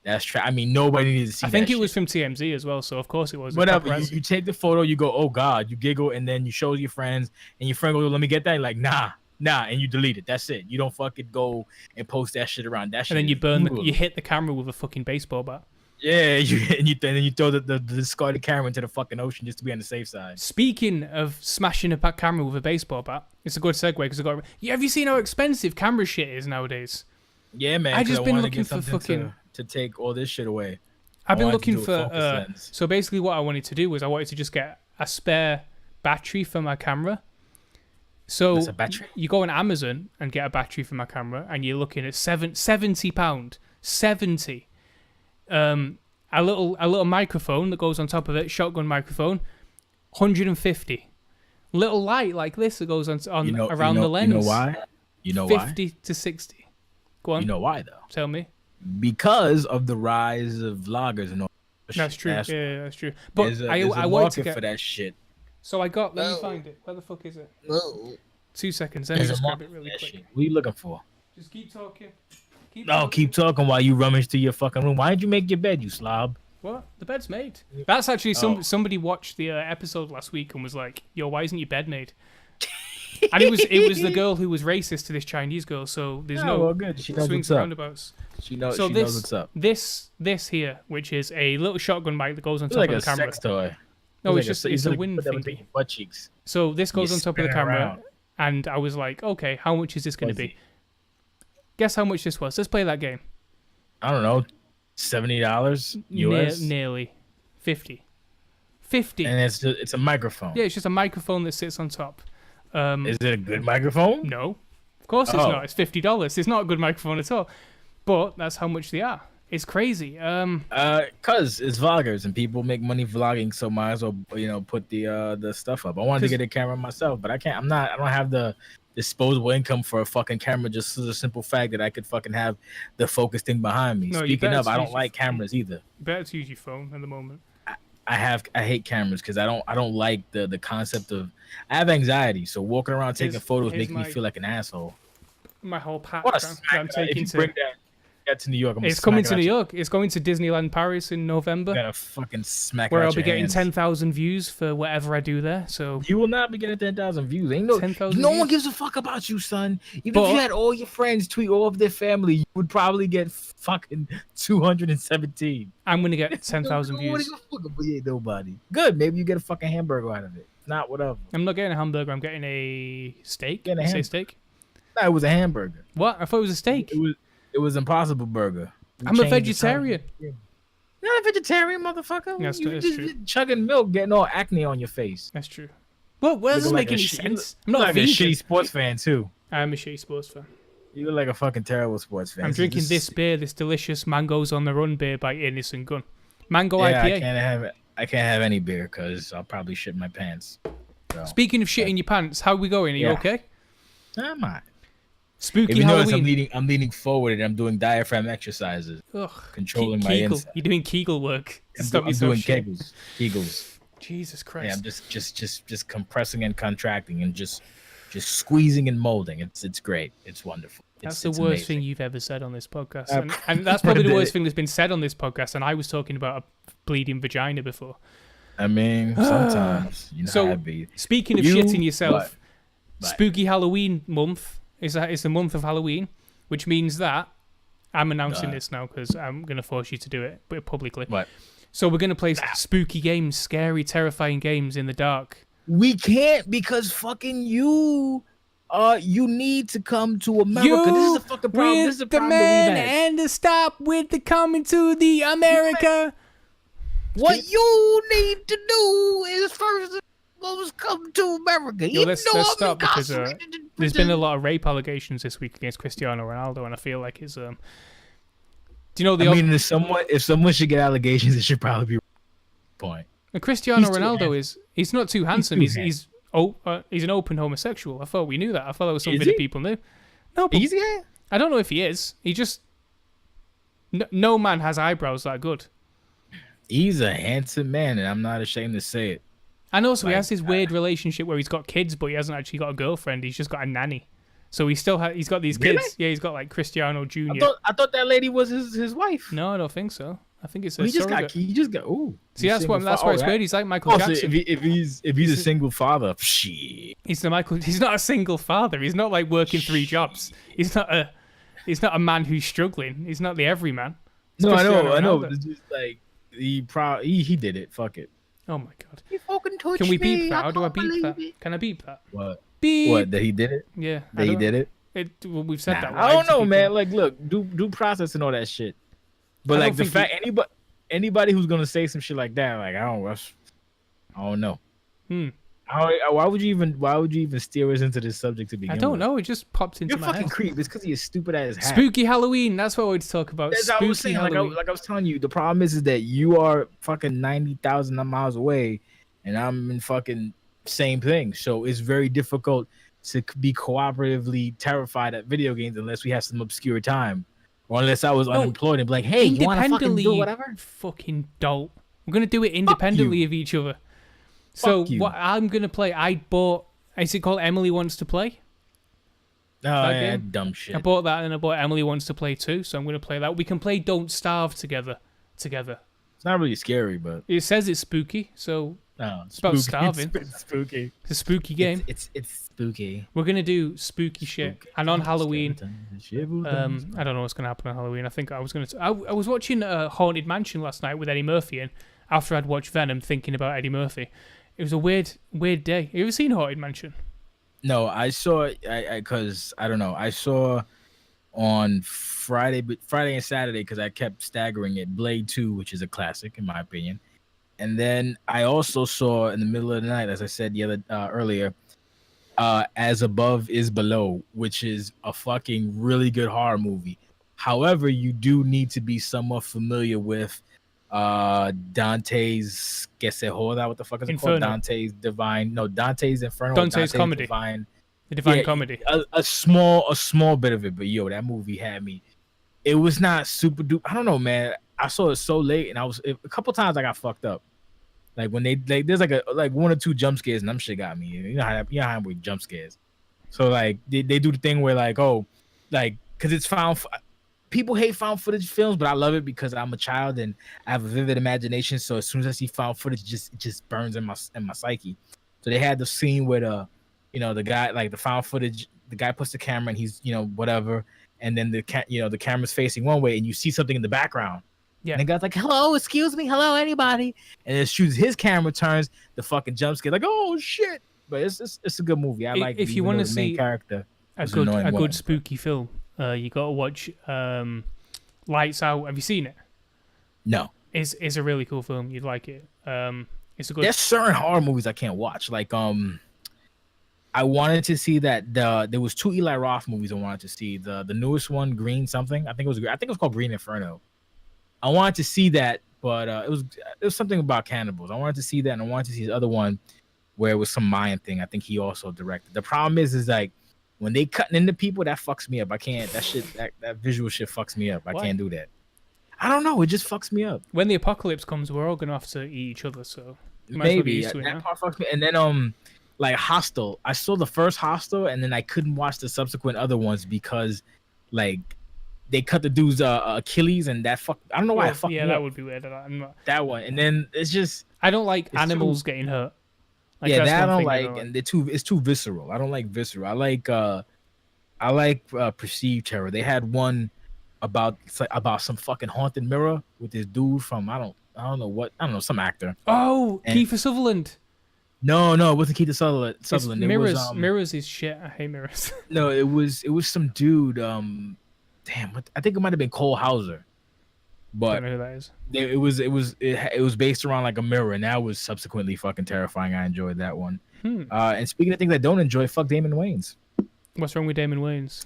I mean, nobody needs to see. I think that it was shit. from TMZ as well, so of course it was. Whatever. You take the photo, you go, oh god, you giggle, and then you show your friends, and your friend goes, let me get that. You're like, nah, and you delete it. That's it. You don't fucking go and post that shit around. That shit. And then you hit the camera with a fucking baseball bat. Yeah, and then you throw the discarded camera into the fucking ocean just to be on the safe side. Speaking of smashing a camera with a baseball bat, it's a good segue because have you seen how expensive camera shit is nowadays? Yeah, man. I just been looking for fucking to take all this shit away. I've been looking for so basically what I wanted to do was I wanted to just get a spare battery for my camera. So you go on Amazon and get a battery for my camera, and you're looking at £70. 70. A little microphone that goes on top of it, shotgun microphone, 150. Little light like this that goes on around the lens. You know why? You know 50 to 60. Go on. You know why though? Tell me. Because of the rise of vloggers and all. That's true. Yeah, that's true. But I wanted to get for that shit. So I got. Let me find it. Where the fuck is it? 2 seconds. Let me just grab it really quick. Shit. What are you looking for? Just keep talking. Keep talking while you rummage through your fucking room. Why didn't you make your bed, you slob? What? The bed's made. That's actually somebody watched the episode last week and was like, "Yo, why isn't your bed made?" And it was the girl who was racist to this Chinese girl. So there's good. She knows swings what's roundabouts. She knows what's up. This here, which is a little shotgun mic that goes on top like of the camera. Sex toy. No, it's a wind thingy. Butt cheeks. So this goes on top of the camera, and I was like, okay, how much is this going to be? Guess how much this was. Let's play that game. I don't know, $70 US. Nearly 50. 50. And it's a microphone. Yeah, it's just a microphone that sits on top. Is it a good microphone? No, of course it's not. It's $50. It's not a good microphone at all. But that's how much they are. It's crazy. Cause it's vloggers and people make money vlogging, so might as well put the stuff up. I wanted to get a camera myself, but I can't. I don't have the disposable income for a fucking camera. Just for the simple fact that I could fucking have the focus thing behind me. No, Speaking of, I don't like cameras either. You better to use your phone at the moment. I hate cameras because I don't like the concept of. I have anxiety, so walking around taking photos makes me feel like an asshole. My whole pack I'm taking to bring that to New York. It's coming to New York. It's going to Disneyland Paris in November. Gotta fucking smack. Where I'll be getting 10,000 views for whatever I do there. So you will not be getting 10,000 views. No one gives a fuck about you, son. Even if you had all your friends tweet all of their family, you would probably get fucking 217. I'm gonna get 10,000 views. Nobody. Good. Maybe you get a fucking hamburger out of it. Not whatever. I'm not getting a hamburger. I'm getting a steak. Say steak. No, it was a hamburger. What? I thought it was a steak. It was Impossible Burger. I'm a vegetarian. You're not a vegetarian, motherfucker. That's you true. just chugging milk, getting all acne on your face. That's true. Well, that doesn't make any sense. I'm not like a shitty sports fan too. I'm a shitty sports fan. You look like a fucking terrible sports fan. I'm drinking this beer, this delicious Mangoes on the Run beer by Innocent Gun. Mango IPA. I can't have any beer because I'll probably shit my pants. So. Speaking of shitting your pants, how are we going? Are you okay? I'm alright. Spooky if you Halloween. Notice, I'm leaning forward and I'm doing diaphragm exercises. Ugh. Controlling my inside. You're doing Kegel work. I'm doing Kegels. Jesus Christ. Yeah, I'm just compressing and contracting and just squeezing and molding. It's great. It's wonderful. That's the worst amazing. thing you've ever said on this podcast. And that's probably the worst thing that's been said on this podcast. And I was talking about a bleeding vagina before. I mean, sometimes, you know So, how it be. Speaking of shitting yourself, Spooky Halloween month is the month of Halloween, which means that I'm announcing this now because I'm going to force you to do it publicly. What? So we're going to play spooky games, scary, terrifying games in the dark. We can't because fucking you need to come to America. This is the fucking problem. This is the problem that we've had. And to stop with the coming to the America. What you need to do is first come to America. Yo, let's stop because there's been a lot of rape allegations this week against Cristiano Ronaldo, and I feel like it's Do you know if someone should get allegations, it should probably be point. Cristiano Ronaldo he's not too handsome. He's an open homosexual. I thought we knew that. I thought that was something that people knew. No, but I don't know if he is. He just no man has eyebrows that good. He's a handsome man, and I'm not ashamed to say it. And also, he has this weird relationship where he's got kids, but he hasn't actually got a girlfriend. He's just got a nanny. So he's got these kids. Yeah, he's got like Cristiano Jr. I thought that lady was his wife. No, I don't think so. I think it's a surrogate. He just got. Ooh. See, that's why it's weird. He's like Michael Jackson. So if he's a single father, shit. He's not a single father. He's not like working 3 jobs. He's not a man who's struggling. He's not the everyman. No, I know. It's just like he did it. Fuck it. Oh my god. He fucking touched Can we beep me. that? How do I beep that? Can I beep that? What? Beep. What? That he did it? Yeah. That he did it? Well, we've said that. I don't know, man. Like, look, do process and all that shit. But like the fact anybody who's gonna say some shit like that, like I don't know. Why would you even steer us into this subject to begin with? I don't know. It just popped into my head. You're fucking creep. It's because you're stupid ass hat. Spooky Halloween. That's what I wanted to talk about. That's Spooky what I was saying. Halloween. Like I was telling you, the problem is that you are fucking 90,000 miles away, and I'm in fucking same thing. So it's very difficult to be cooperatively terrified at video games unless we have some obscure time, or unless I was unemployed and be like, hey, you want to fucking do whatever? Fucking dolt. We're gonna do it independently of each other. So what I'm gonna play, I bought. Is it called Emily Wants to Play? Oh yeah, dumb shit. I bought that, and I bought Emily Wants to Play too. So I'm gonna play that. We can play Don't Starve together. It's not really scary, but it says it's spooky. So it's about starving. It's spooky. It's a spooky game. It's spooky. We're gonna do spooky shit, and on Halloween, I don't know what's gonna happen on Halloween. I think I was watching Haunted Mansion last night with Eddie Murphy, and after I'd watched Venom, thinking about Eddie Murphy. It was a weird day. You ever seen Haunted Mansion? No, I saw it because I don't know. I saw on Friday and Saturday because I kept staggering it. Blade 2, which is a classic in my opinion, and then I also saw in the middle of the night, as I said earlier, As Above Is Below, which is a fucking really good horror movie. However, you do need to be somewhat familiar with Dante's what the fuck is it called? Dante's Inferno. Dante's Comedy. The Divine Comedy. A small bit of it, but yo, that movie had me. It was not super duper. I don't know, man. I saw it so late, and a couple times I got fucked up. Like when there's like 1 or 2 jump scares, and them shit got me. You know how with jump scares. So like they do the thing where like because it's people hate found footage films, but I love it because I'm a child and I have a vivid imagination. So as soon as I see found footage, it just burns in my psyche. So they had the scene where the guy, like the found footage, the guy puts the camera and he's whatever, and then the camera's facing one way and you see something in the background. Yeah. And the guy's like, hello, excuse me, hello, anybody, and as soon as his camera turns, the fucking jump scare, like, oh shit. But it's a good movie. I like it. If you want to see character a good spooky film. You got to watch Lights Out. Have you seen it? No. It's a really cool film. You'd like it. It's a good. There's certain horror movies I can't watch. Like I wanted to see that there was 2 Eli Roth movies I wanted to see. The newest one, Green something. I think it was called Green Inferno. I wanted to see that, but it was something about cannibals. I wanted to see that, and I wanted to see the other one where it was some Mayan thing. I think he also directed. The problem is like, when they cutting into people, that fucks me up. I can't. That shit. That visual shit fucks me up. I can't do that. I don't know. It just fucks me up. When the apocalypse comes, we're all gonna have to eat each other. So maybe used to it that now. part fucks me. And then like Hostel, I saw the first Hostel, and then I couldn't watch the subsequent other ones because like they cut the dude's Achilles, and that I don't know why it fucked me that up. would be weird. I'm not. That one, and then it's just I don't like it's animals getting hurt. Like, yeah, that's that I one don't thing like, and it's too visceral. I don't like visceral. I like perceived terror. They had one about some fucking haunted mirror with this dude from I don't know some actor. Oh, And- Kiefer Sutherland. No, it wasn't Keith Sutherland. It's It mirrors. was Mirrors is shit. I hate mirrors. no, it was some dude. Damn, I think it might have been Cole Hauser, but Don't know who that is. it was based around like a mirror, and that was subsequently fucking terrifying. I enjoyed that one. And speaking of things I don't enjoy, fuck Damon Wayans. What's wrong with Damon Wayans?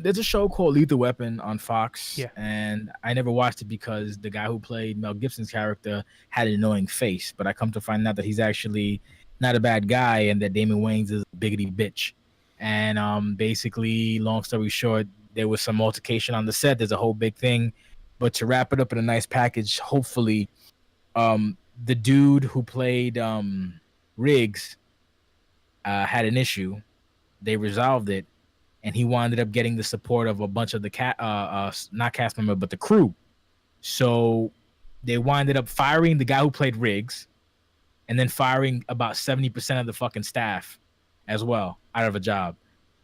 There's a show called Lethal Weapon on Fox, Yeah. and I never watched it because the guy who played Mel Gibson's character had an annoying face, but I come to find out that he's actually not a bad guy and that Damon Wayans is a biggity bitch. And basically, long story short, there was some altercation on the set. There's a whole big thing, but to wrap it up in a nice package, hopefully, the dude who played Riggs had an issue. They resolved it, and he wound up getting the support of a bunch of the not cast member, but the crew. So they winded up firing the guy who played Riggs, and then firing about 70% of the fucking staff as well out of a job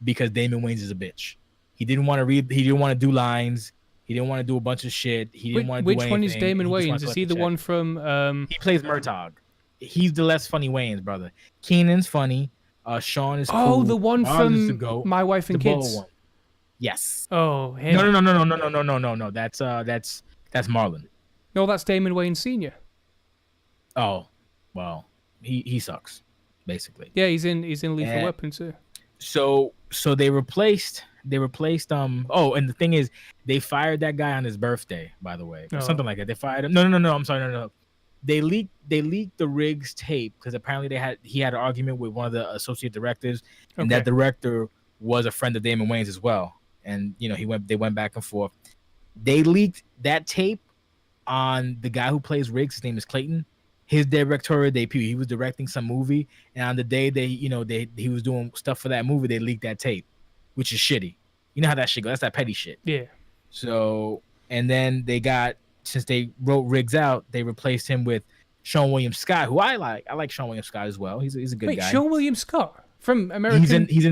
because Damon Wayans is a bitch. He didn't want to read. He didn't want to do lines. He didn't want to do a bunch of shit. He didn't want to do anything. Which one is Damon He just wanted Wayans? to Is he collect the check. one from? He plays Murtaugh. He's the less funny Wayans brother. Keenan's funny. Sean is cool. Oh, the one Marlon's the from goat. My Wife and The bald Kids. one. Yes. Oh, him. No. That's Marlon. No, that's Damon Wayans Senior. Oh, well, he sucks, basically. Yeah, he's in Lethal Weapon too. So they replaced oh, and the thing is they fired that guy on his birthday, by the way. Or something like that. They fired him. No, I'm sorry, no. They leaked the Riggs tape because apparently he had an argument with one of the associate directors, and that director was a friend of Damon Wayans as well. And they went back and forth. They leaked that tape on the guy who plays Riggs. His name is Clayton. His directorial debut. He was directing some movie, and on the day he was doing stuff for that movie, they leaked that tape, which is shitty. You know how that shit goes. That's that petty shit. Yeah. So, and then since they wrote Riggs out, they replaced him with Sean William Scott, who I like. I like Sean William Scott as well. He's a good guy. Sean William Scott from American. He's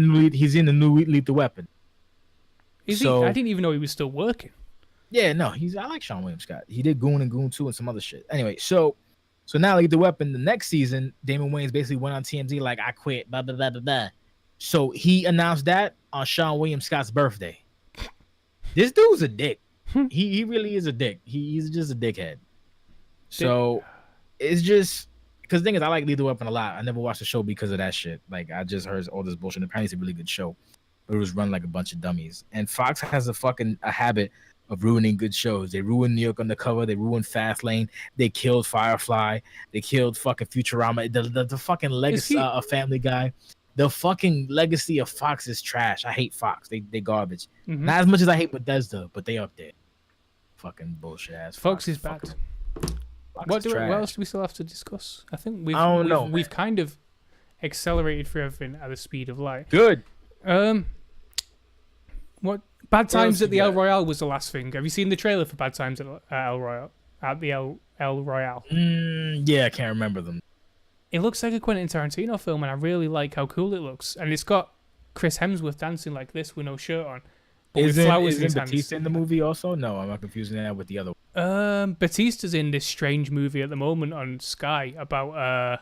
in the new Lethal Weapon. Is he? I didn't even know he was still working. Yeah, no, I like Sean William Scott. He did Goon and Goon 2 and some other shit. Anyway, so now Lethal Weapon, the next season, Damon Wayans basically went on TMZ like, I quit, blah, blah, blah, blah, blah. So he announced that on Sean William Scott's birthday. This dude's a dick. He really is a dick. He's just a dickhead. So it's just because the thing is, I like Lethal Weapon a lot. I never watched the show because of that shit. Like I just heard all this bullshit. Apparently, it's a really good show, but it was run like a bunch of dummies. And Fox has a habit of ruining good shows. They ruined New York Undercover. They ruined Fastlane. They killed Firefly. They killed fucking Futurama. The fucking legacy of Family Guy. The fucking legacy of Fox is trash. I hate Fox. They garbage. Mm-hmm. Not as much as I hate Bethesda, but they up there. Fucking bullshit ass. Fox is bad. What else do we still have to discuss? I think we've kind of accelerated through everything at the speed of light. Good. What Bad Times at the El Royale was the last thing. Have you seen the trailer for Bad Times at El Royale? At the El Royale? Yeah, I can't remember them. It looks like a Quentin Tarantino film, and I really like how cool it looks. And it's got Chris Hemsworth dancing like this with no shirt on. But with flowers in his hands. Batista in the movie also? No, I'm not confusing that with the other one. Batista's in this strange movie at the moment on Sky about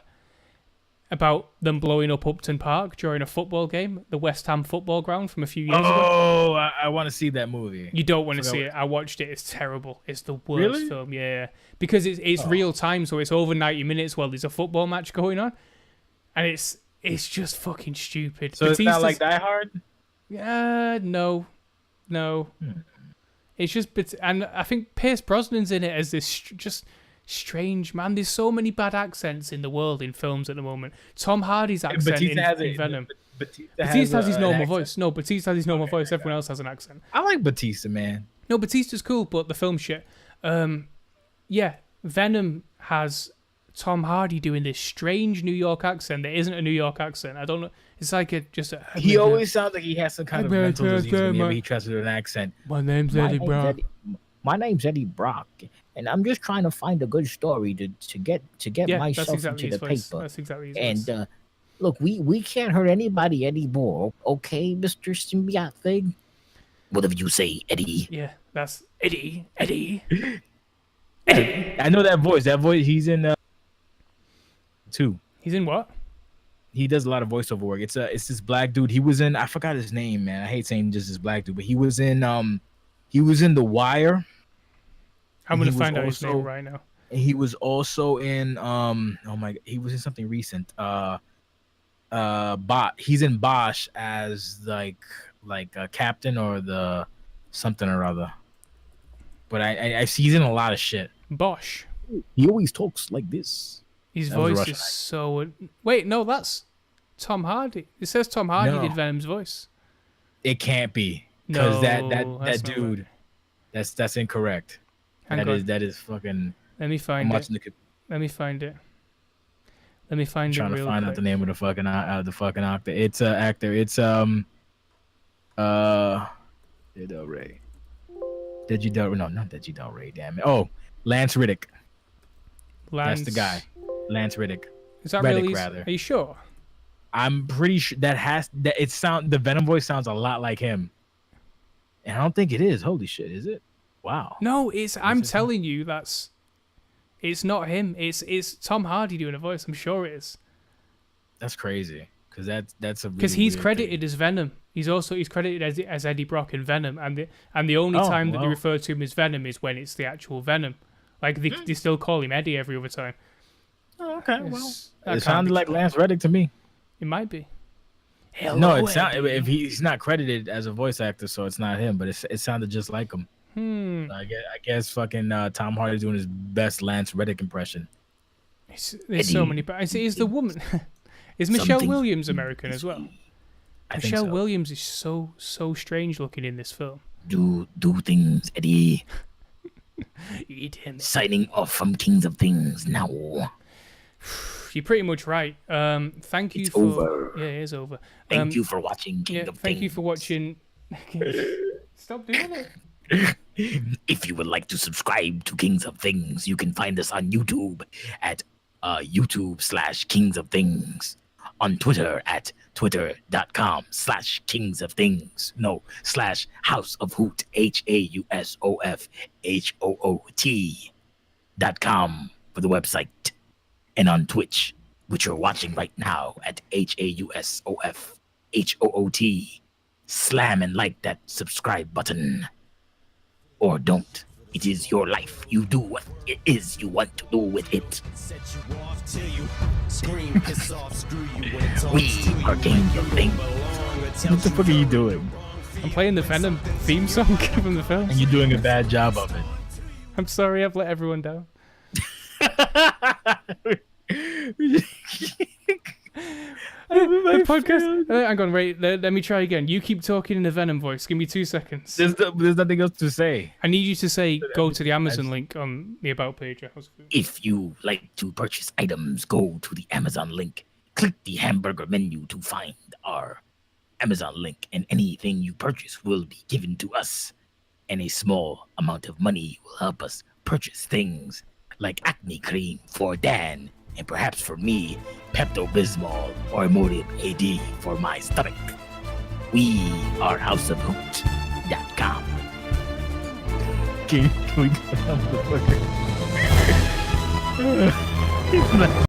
them blowing up Upton Park during a football game, the West Ham football ground from a few years ago. Oh, I want to see that movie. You don't want to see it. I watched it. It's terrible. It's the worst film. Yeah. Because it's real time, so it's over 90 minutes while there's a football match going on. And it's just fucking stupid. So Batista's, it's not like Die Hard? No. It's just, and I think Pierce Brosnan's in it as this just strange man. There's so many bad accents in the world in films at the moment. Tom Hardy's accent in Venom. Batista has his normal voice. No, Batista has his normal voice. Everyone else has an accent. I like Batista, man. No, Batista's cool, but the film shit. Yeah, Venom has Tom Hardy doing this strange New York accent that isn't a New York accent. I don't know. It's like He always sounds like he has some kind of mental disease whenever he tries to do an accent. My name's Eddie Brock. My name's Eddie Brock, and I'm just trying to find a good story to get myself exactly into the voice. paper. That's exactly his And voice. look, we can't hurt anybody anymore, okay, Mr. Symbiote thing? Whatever you say, Eddie. Yeah, that's Eddie. I know that voice. That voice. He's in too. He's in what? He does a lot of voiceover work. It's this black dude. He was in. I forgot his name, man. I hate saying just this black dude, but he was in The Wire. I'm gonna find out his name right now. And he was also in he was in something recent. He's in Bosch as like a captain or the something or other. But I see he's in a lot of shit. Bosch. He always talks like this. His That was a voice Russian is so. Wait, no, that's Tom Hardy. It says Tom Hardy did Venom's voice. It can't be because that that's not dude. right. That's incorrect. Hang on. That is fucking. Let me find I'm it. watching the. Let me find it. Let me find Trying it to real find quick. out the name of the fucking actor. It's actor. It's Del Rey. Deji Del Rey. No, not Deji Del Rey. Damn it. Oh, Lance Riddick. That's the guy. Lance Riddick. Is that Reddick, really? rather. Are you sure? I'm pretty sure the Venom voice sounds a lot like him. And I don't think it is. Holy shit, is it? Wow. No, I'm telling you, it's not him. It's Tom Hardy doing a voice. I'm sure it is. That's crazy. Because that's a Because really he's weird credited thing. as Venom. He's credited as Eddie Brock in Venom, and the only time that they refer to him as Venom is when it's the actual Venom. Like they still call him Eddie every other time. Oh, okay. Well, That it can't sounded be like true. Lance Reddick to me. It might be. No, it sound if he's not credited as a voice actor, so it's not him. But it sounded just like him. I guess fucking Tom Hardy doing his best Lance Reddick impression. There's so many. But is the woman? Is Michelle Williams American as well? I think Michelle so. Williams is so strange looking in this film. Do things, Eddie. Eat him. Signing off from Kings of Things now. You're pretty much right. Thank you It's for. over. Yeah, it is over. Thank you for watching King of Things. Thank you for watching. Stop doing it. If you would like to subscribe to Kings of Things, you can find us on YouTube at YouTube/Kings of Things. On Twitter at twitter.com/Kings of Things. No, /House of Hoot, HAUSOFHOOT.com for the website. And on Twitch, which you're watching right now at HAUSOFHOOT. Slam and like that subscribe button. Or don't. It is your life. You do what it is you want to do with it. We are Kings of Things. What the fuck are you doing? I'm playing the Venom theme song from the film. And you're doing a bad job of it. I'm sorry, I've let everyone down. The podcast. Hang on, wait. Let me try again. You keep talking in a Venom voice. Give me 2 seconds. There's nothing else to say. I need you to say, go to the Amazon link on the About page. If you like to purchase items, go to the Amazon link. Click the hamburger menu to find our Amazon link, and anything you purchase will be given to us. And a small amount of money will help us purchase things like acne cream for Dan, and perhaps for me, Pepto-Bismol or Imodium AD for my stomach. We are houseofhoot.com. Can we go down, motherfucker?